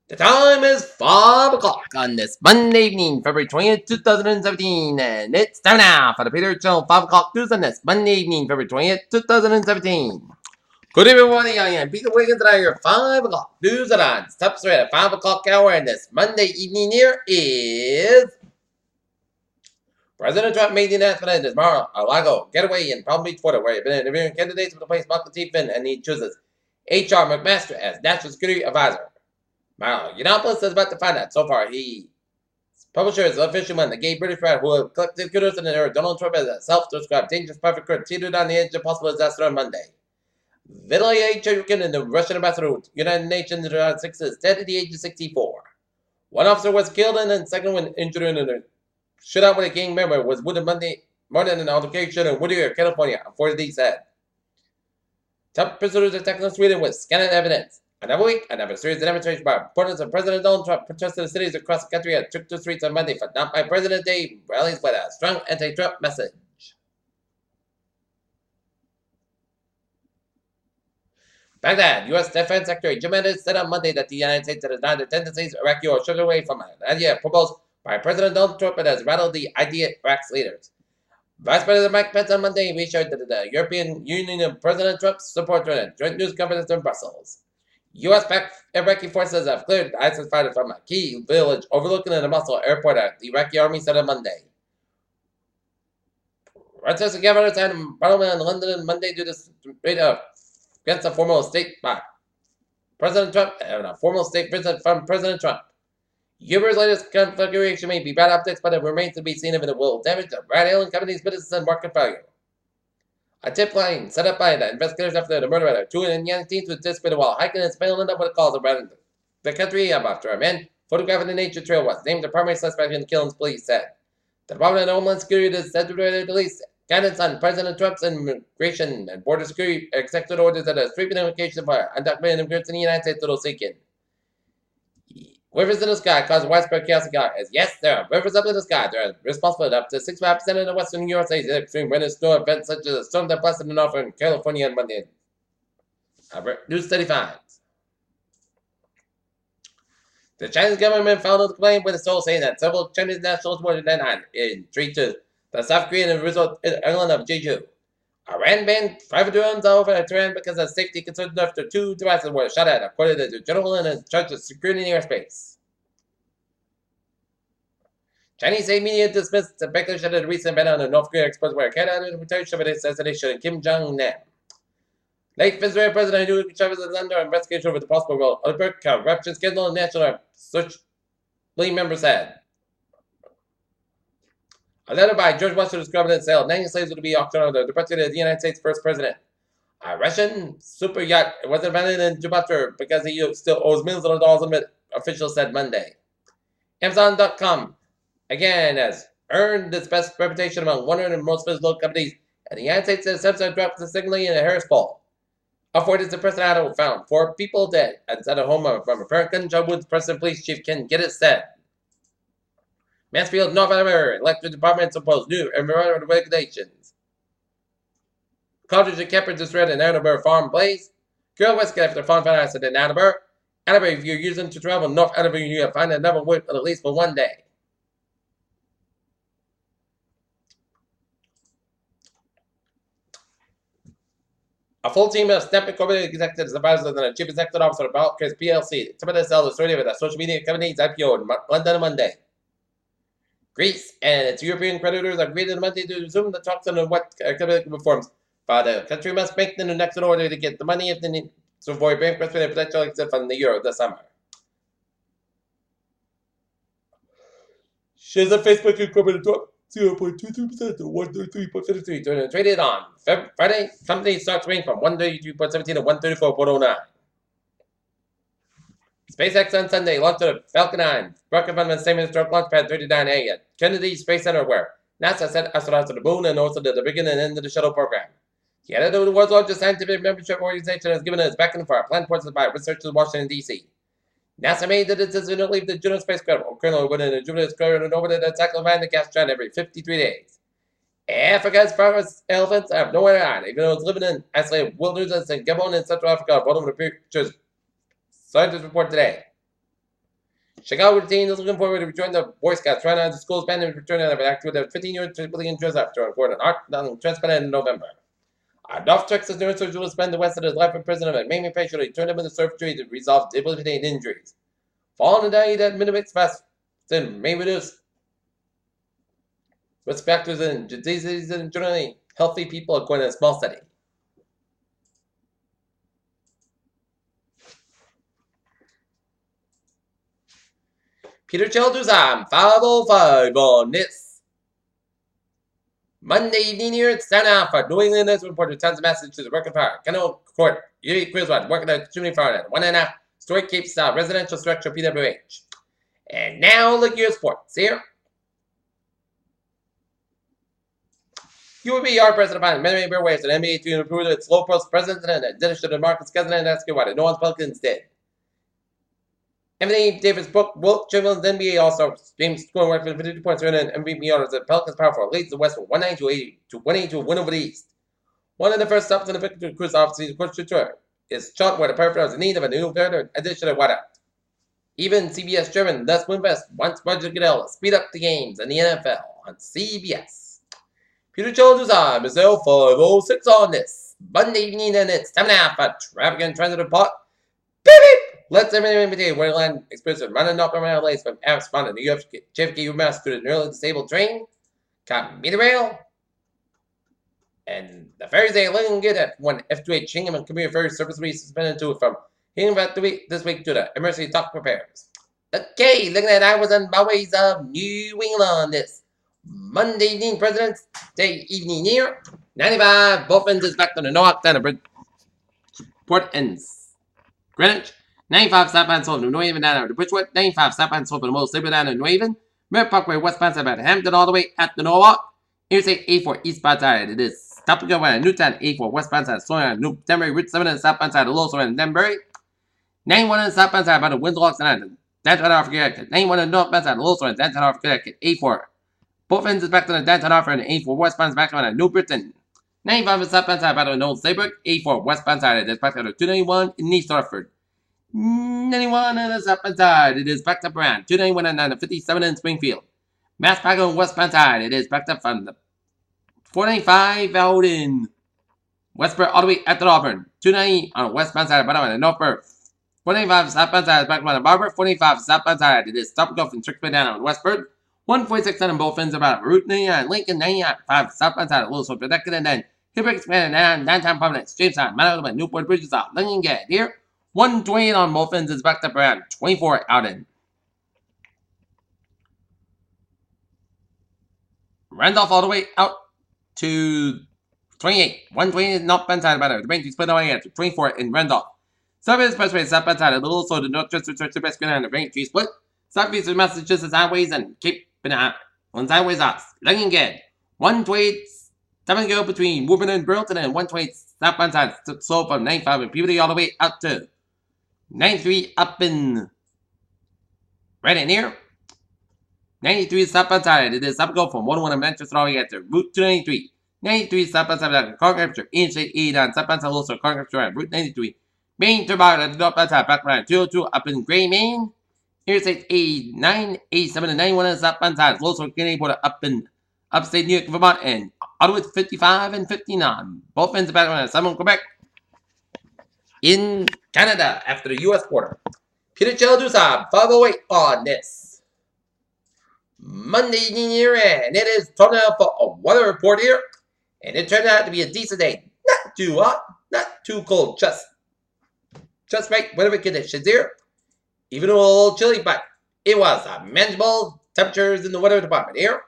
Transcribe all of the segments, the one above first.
The time is 5 o'clock on this Monday evening, February 20th, 2017, and it's time now for the Peter Show 5 o'clock news on this Monday evening, February 20th, 2017. Good evening, everybody. I am Peter Wiggins, and I your 5 o'clock news and on. Step straight at 5 o'clock hour, and this Monday evening here is President Trump made the announcement that his Mar-a-Lago getaway in Palm Beach, Florida, where he had been interviewing candidates for the place Michael T. Finn, and he chooses H.R. McMaster as National Security Advisor. Wow, Yiannopoulos is about to find out. So far, he publisher is the official one, the gay British writer who have collected kudos and heard Donald Trump as a self-described dangerous perfect critic seated on the edge of possible disaster on Monday. Vitaly Churkin and the Russian ambassador to the United Nations in 6 is dead at the age of 64. One officer was killed and the second one injured in a shootout with a gang member was wounded Monday morning in an altercation in Whittier, California, authorities said. Top prisoners attacked in Sweden with scanned evidence. Another week, another series of demonstrations by opponents of President Donald Trump protested in cities across the country and took to the streets on Monday for Not My President Day rallies with a strong anti-Trump message. Baghdad, U.S. Defense Secretary Jim Mattis said on Monday that the United States has neither tendencies to Iraqi or shift away from an idea proposed by President Donald Trump but has rattled the idea Iraq's leaders. Vice President Mike Pence on Monday reassured that the European Union and President Trump's support during a joint news conference in Brussels. U.S.-backed Iraqi forces have cleared ISIS fighters from a key village overlooking the Mosul airport at the Iraqi army said on Monday. Rochester governor signed a parliament in London on Monday due to straight up against a formal state by President Trump and a formal state visit from President Trump. Uber's latest configuration may be bad optics, but it remains to be seen if it will damage the ride-hailing company's business and market value. A tip line set up by the investigators after the murder of two young teens was dissipated while hiking in Spain ended up with calls around the country after a man photographing the nature trail was named the primary suspect in the killings, police said. The Department of Homeland Security is said to release guidance on President Trump's immigration and border security executive orders that are sweeping implications for undocumented immigrants in the United States to seeking. Rivers in the sky cause widespread chaos and as yes, there are rivers up in the sky. They are responsible for up to 65% of the western New York State extreme wind and snow events such as a storm that blasted the northern California on Monday. News 35. The Chinese government filed a complaint with a soul saying that several Chinese nationals were denied entry to the South Korean resort island of Jeju. Iran banned private drones over Tehran because of safety concerns after two devices were shot at, according to the general in charge of security in airspace. Chinese state media dismissed the backlash of the recent ban on the North Korean expressway carried out in the retaliation of the assassination of Kim Jong-nam. Late Venezuelan President Hugo Chavez is under investigation over the possible role of the corruption scandal, and National Search League member said. A letter by George Washington described the sale of 90 slaves would be auctioned on the president of the United States' first president. A Russian super yacht was abandoned in Gibraltar because he still owes millions of dollars, officials said Monday. Amazon.com, again, has earned its best reputation among 100 most visible companies, and the United States has subsidized dropped significantly in a Harris poll. Authorities in Preston found 4 people dead outside a home from apparent gunshot wounds, Preston Police Chief Ken Gittes said. Mansfield, North Alabama, elected departments impose new environmental regulations. Cartridge and camper destroyed in Attleboro farm blaze. Girl rescued after farm fire accident in Attleboro. Attleboro, if you're using to travel North Attleboro, you will find another wood at least for one day. A full team of Snap Corporate executives, advisors, and a chief executive officer of Balkers PLC attempted to sell the story of a social media company's IPO in London on Monday. Greece and its European creditors agreed on Monday to resume the talks on what economic reforms, but the country must make the next in order to get the money if they need to avoid bankruptcy and potential exit from the euro this summer. Shares of Facebook Incorporated dropped 0.23% to 133.53 during the traded on Friday. Company stocks range from 132.17 to 134.09. SpaceX on Sunday launched the Falcon 9 rocket from the same historic launch pad 39A at Kennedy Space Center, where NASA sent astronauts to the moon and also to the beginning and end of the shuttle program. The editor of the world's largest scientific membership organization has given us backing for a planned process by researchers in Washington, D.C. NASA made the decision to leave the Juno spacecraft currently within the Jupiter's current and orbited at cyclone the gas giant every 53 days. Africa's forest elephants have nowhere to hide, even though it's living in isolated wildernesses in Gabon and Central Africa, according to the pictures scientists report today. Chicago team is looking forward to returning the Boy Scouts. Right now, the school's band is returning to act with a 15-year Trillion dress after an art transplant in November. North Texas nurses will spend the rest of his life in prison and mainly patiently turn him into surgery to resolve debilitating injuries. Falling today that minimix fast may reduce risk factors in diseases in generally healthy people according to a small study. Peter Childers on 505 on this Monday evening here at Stand Out for New England as reporter tons of message to the record fire. Kendall Court, Yuri Griswold, working at Jimmy Florida, 1.5 story Cape Style residential structure PWH. And now look at your sports here. You would be our president by many better ways an NBA to improve its low post president and addition to Marcus Cousin and ask you why no one's Pelicans did. Anthony Davis book Wilt Chamberlain's NBA All-Star James scoring record for 52 points and MVP honors the Pelicans power forward leads the West with 190 to 180 to win over the East. One of the first stops in the victory cruise offseason coach tour is shot where the Purple is in need of a new third addition to wideout. Even CBS Chairman Les Winvest wants Roger Goodell to speed up the games in the NFL on CBS. Peter Childers on Brazil 506 on this Monday evening, and it's 7.5 for traffic and transit pot. Beep beep! Let's everyone Wonderland experience running up around lanes from Alex Fonda, New York JFK UMass to the nearly disabled train, caught meter rail, and the ferries they looking good at when F2H Hingham and Commuter Ferry Service will be suspended to from Hingham this week to the emergency dock repairs. Okay, looking at hours and byways of New England this Monday evening, President's Day evening here. 95, both ends is back to the north, down to Port ends. Greenwich. 95 southbound sold to New Haven down to Bridgewood. 95 southbound sold for the most labor down to New Haven. Merritt Parkway westbound about Hampton all the way at the Norwalk. Interstate A4 eastbound side. It is stop and go at Newtown A4 westbound side. Slowing on New Denbury Route 7 and southbound side of Lowell and Denbury. 91 and southbound side about the Windsor and downtown Africa exit. 91 and northbound side of Lowell and downtown Africa exit. A4. Both ends is back to the downtown Africa and A4 westbound is back on New Britain. 95 and southbound side about the Old Saybrook. A4 westbound side. It is back to the 291 in East Hartford. 91 on the southbound side, it is backed up around 291 and 57 in Springfield. Mass back on the westbound side, it is backed up from the 495 out in Westboro all the way at the Auburn. 290 on the westbound side, bottom on the Northborough. 495 southbound side, back on the Barber. 495 southbound side, it is stop and go from Trickman down on Westboro. 146 on both ends about Route 99, Lincoln 95 southbound side of Louisville protected, and then Hillbrook expanded down downtown Providence, Jamestown, Mount Alabama, Newport Bridges out, Lincoln Gate here. 128 on both ends is backed up around 24 out in Randolph all the way out to 28. 128 northbound side about the range split away to 24 in Randolph. Southern Expressway southbound side a little so the Northwest to West and the range split. Southeast of Massachusetts highways and Cape Banana. One sideways out. Lincoln Gate. 128 7 go between Woburn and Burlington and 128 southbound side so from 95 and Peabody all the way out to 93 up in right in here. 93 southbound side. It is up go from 101 of Manchester all the way to Route 293. 93 southbound side. Car capture. Interstate 89 southbound side also car capture on Route 93. Main turbine at the northbound side. Back around 202 up in Gray, Maine. Interstate 89, 87 and 91 on southbound side. Also getting border up in upstate New York, Vermont, and Ottawa 55 and 59. Both ends back around Simon, Quebec. In Canada, after the U.S. border. Peter Childers on 508 on this Monday evening here, and it is turning out for a weather report here. And it turned out to be a decent day. Not too hot, not too cold, just right weather conditions here. Even though a little chilly, but it was manageable temperatures in the weather department here.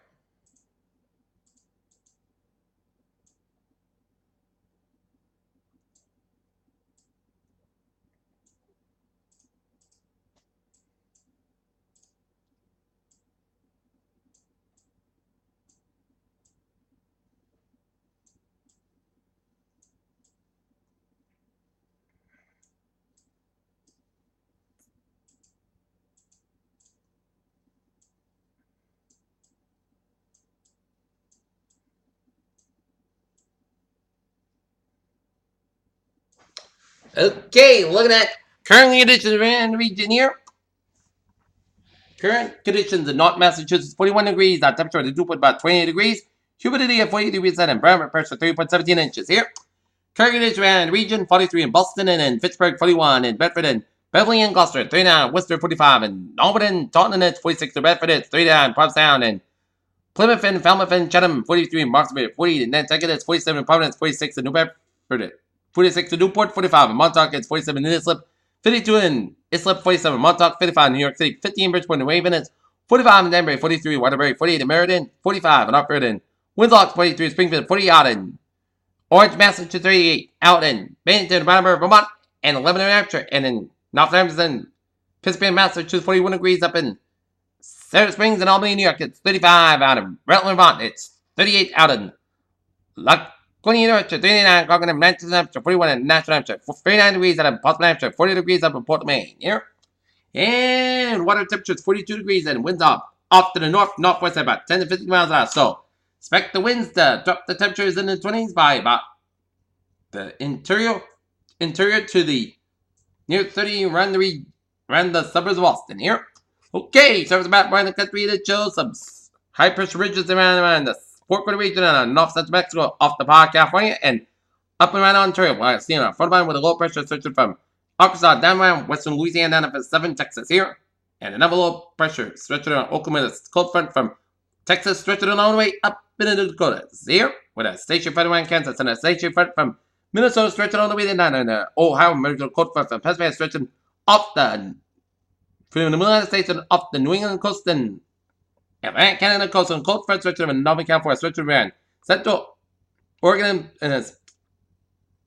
Okay, looking at currently conditions around the region here. Current conditions in North Massachusetts, 41 degrees. Temperature at the dew point about 28 degrees. Humidity at 40 degrees and barometric pressure 3.17 inches here. Current conditions around the region, 43 in Boston and in Pittsburgh, 41 in Bedford and Beverly and Gloucester, 39 Worcester, 45 in Albany and Taunton, it's 46 in Bedford, it's 39 Provincetown and Plymouth and Falmouth and Chatham, 43 in Marksville, 40 in Nantucket, it's 47 in Providence, 46 in New Bedford, 46 in Newport, 45 in Montauk, it's 47 in Islip, 52 in Islip, 47 in Montauk, 55 in New York City, 50 in Bridgeport and Raven, it's 45 in Danbury, 43 in Waterbury, 48 in Meriden, 45 in Hartford and Windsor, 43 in Springfield, 40 out in Orange, Massachusetts, 38 out in Bennington, Brattleboro, Vermont, and 11 in New Hampshire, and in Northampton, Pittsburgh, Massachusetts, 41 degrees up in Sarah Springs and Albany, New York. It's 35 out of Rutland, Vermont. It's 38 out in Laconia, New Hampshire, 39 Concord, Manchester, Hampshire, 41 in Nashville, Hampshire, 39 degrees out of Portland, Hampshire, 40 degrees up in Portland, Maine. Here. And water temperature is 42 degrees and winds off to the northwest at about 10 to 15 miles an hour. So expect the winds to drop the temperatures in the 20s by about the interior to the near 30 around the suburbs of Boston here. Okay, so it's about around the country that shows some high pressure ridges around the Fort Worth region and north central Mexico off the Baja California and up and around Ontario. While I see a front line with a low pressure stretching from Arkansas down around western Louisiana down to 7 Texas here. And another low pressure stretching around Oklahoma, the cold front from Texas stretching all the way up into the Dakotas here. With a station front around Kansas and a station front from Minnesota stretching all the way down and the Ohio American cold front from Pennsylvania stretching off from the middle of the states and off the New England coast and Atlantic Canada coast and cold front stretching from Northern California stretching around Central Oregon and a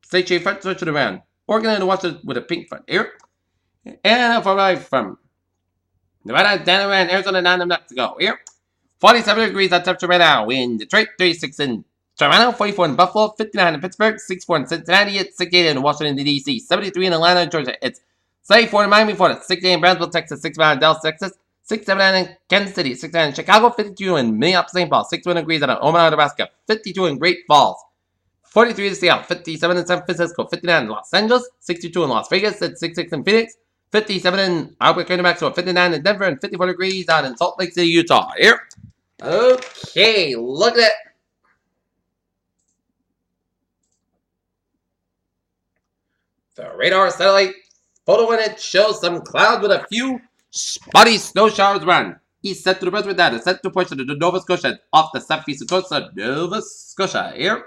station front stretching around Oregon and Washington with a pink front here. And from Nevada down around Arizona down to Mexico here. 47 degrees on temperature right now in Detroit, 36 in Toronto, 44 in Buffalo, 59 in Pittsburgh, 64 in Cincinnati, it's 68 in Washington, D.C., 73 in Atlanta, Georgia, it's 74 in Miami, Florida, 68 in Brownsville, Texas, 69 in Dallas, Texas, 67 in Kansas City, 69 in Chicago, 52 in Minneapolis, St. Paul, 61 degrees out of Omaha, Nebraska, 52 in Great Falls, 43 in Seattle, 57 in San Francisco, 59 in Los Angeles, 62 in Las Vegas, it's 66 in Phoenix, 57 in Albuquerque, New Mexico, 59 in Denver, and 54 degrees out in Salt Lake City, Utah. Here. Okay, look at it. The radar satellite photo in it shows some clouds with a few spotty snow showers around east central Brunswick down the central portion of the Nova Scotia off the southeastern coast of Nova Scotia. Here.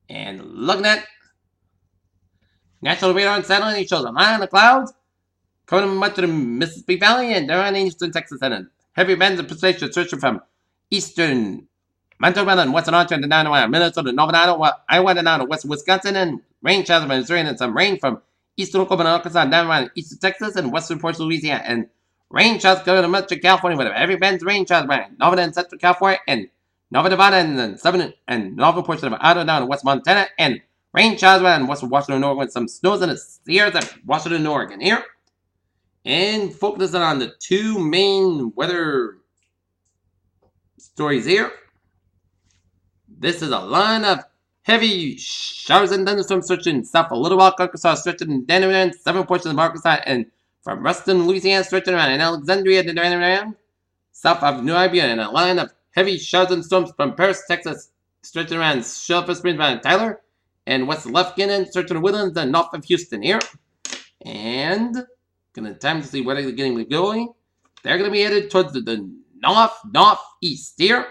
And looking at National Radar and Satellite shows a line of clouds coming much of the Mississippi Valley and around eastern Texas and heavy bands of precipitation stretching from eastern Manitoba and western Ontario and down to Minnesota, northern Iowa, and down to western Wisconsin, and rain showers from Missouri and some rain from eastern Oklahoma and Arkansas and down around eastern Texas and western portions of Louisiana, and rain showers coming to much of California with heavy bands of rain showers around northern and central California and northern Nevada and southern and northern portion of Idaho down to west Montana, and rain showers around western Washington and Oregon with some snows in the Sierras of Washington and Oregon here. And focusing on the two main weather stories here. This is a line of heavy showers and thunderstorms stretching south of Little Rock, Arkansas, stretching in Denver, seven portions of Arkansas, and from Ruston, Louisiana, stretching around in Alexandria, around south of New Iberia, and a line of heavy showers and storms from Paris, Texas, stretching around Shelter Springs, around Tyler, and west of Lufkin, stretching to Woodlands, and north of Houston here. And gonna time to see where they're getting going. They're gonna be headed towards the northeast here.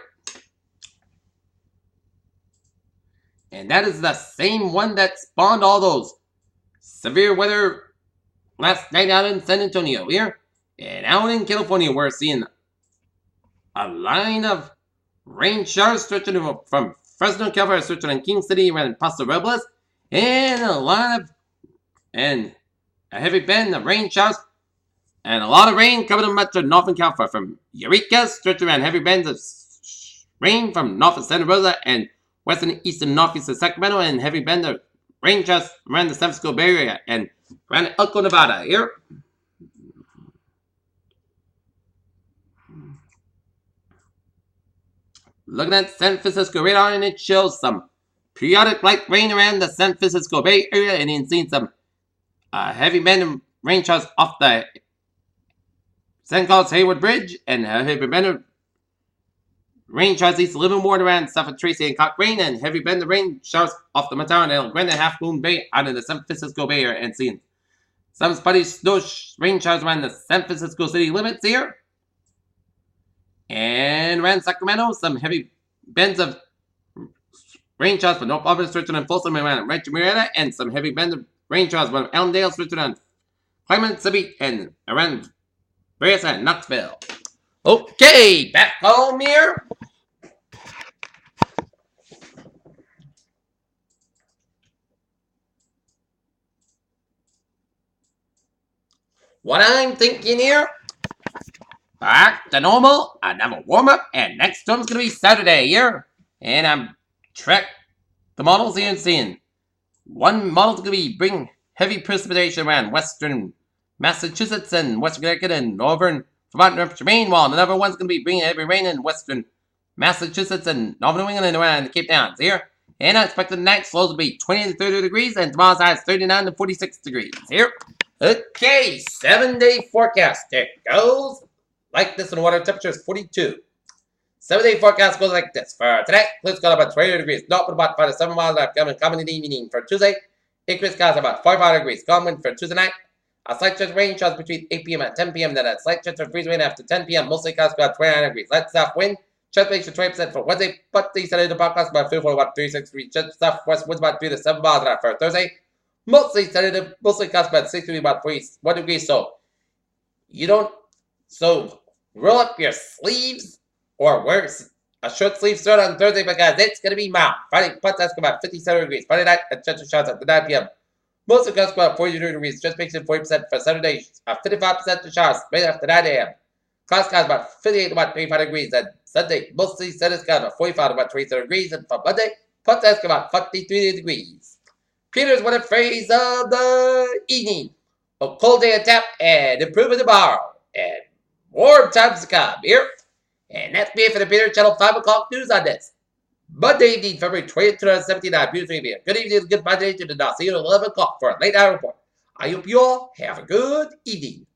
And that is the same one that spawned all those severe weather last night out in San Antonio here. And out in California, we're seeing a line of rain showers stretching from Fresno, California, stretching in King City around Paso Robles. And a line of, and a heavy band of rain showers. And a lot of rain coming to much of northern California from Eureka, stretching around heavy bands of rain from north of Santa Rosa and western, eastern, northeast of Sacramento, and heavy band of rain showers around the San Francisco Bay Area and around Elko, Nevada here. Looking at San Francisco radar, and it shows some periodic light rain around the San Francisco Bay Area, and you've seen some heavy band of rain showers off the St. Cloud's Hayward Bridge, and heavy bender rain showers east Livermore around Suffolk Tracy and Cochrane, and heavy bender rain showers off the Mataro and El Grande Half Moon Bay out of the San Francisco Bay Area and seeing some spotty snow rain showers around the San Francisco city limits here. And around Sacramento, some heavy bands of rain showers for North Providence, Richmond, and Folsom around Rancho Marietta, and some heavy bands of rain showers for Allendale, Richmond, and Clement City, and around various and Knoxville. Okay, back home here. What I'm thinking here, back to normal, another warm-up, and next storm's gonna be Saturday here. And I'm track the models here and seeing one model's gonna be bring heavy precipitation around western Massachusetts and western Connecticut and northern Vermont and North Maine, while another one's gonna be bringing heavy rain in western Massachusetts and northern New England and around the Cape Towns here. And I expect the night lows will be 20 to 30 degrees, and tomorrow's high is 39 to 46 degrees here. Okay, 7-day forecast. There it goes. Like this, and water temperature is 42. 7-day forecast goes like this. For today, clouds got about 20 degrees. North about 5 to 7 miles left. Coming in the evening. For Tuesday, increase skies about 45 degrees. Calm wind for Tuesday night. A slight chance of rain showers between 8 p.m. and 10 p.m. Then a slight chance of freeze rain after 10 p.m. Mostly skies about 29 degrees. Light south wind. Chance makes 20% for Wednesday. But the Saturday forecast about 54 about 36 degrees. Chance southwest winds about 3 to 7 miles left. For Thursday, mostly Saturday, mostly skies about 60 about 41 degrees. So you don't. So roll up your sleeves or wear a short sleeve shirt on Thursday because it's going to be mild. Friday, plus that's about 57 degrees. Friday night, a chance of showers after 9 p.m. Most of the about 42 degrees. Just makes it 40% for Saturday. 55% to showers right after 9 a.m. Cloud skies about 58 about 25 degrees. And Sunday, mostly sunny skies about 45 about 27 degrees. And for Monday, plus that's about 43 degrees. Peter's what a phrase of the evening. A cold day at tap and improving tomorrow. And warm times to come here. And that's me for the Peter Channel 5 o'clock news on this Monday evening, February 20th, 2017. I'm Peter Trevia. Good evening, good Monday, and I'll see you at 11 o'clock for a late hour report. I hope you all have a good evening.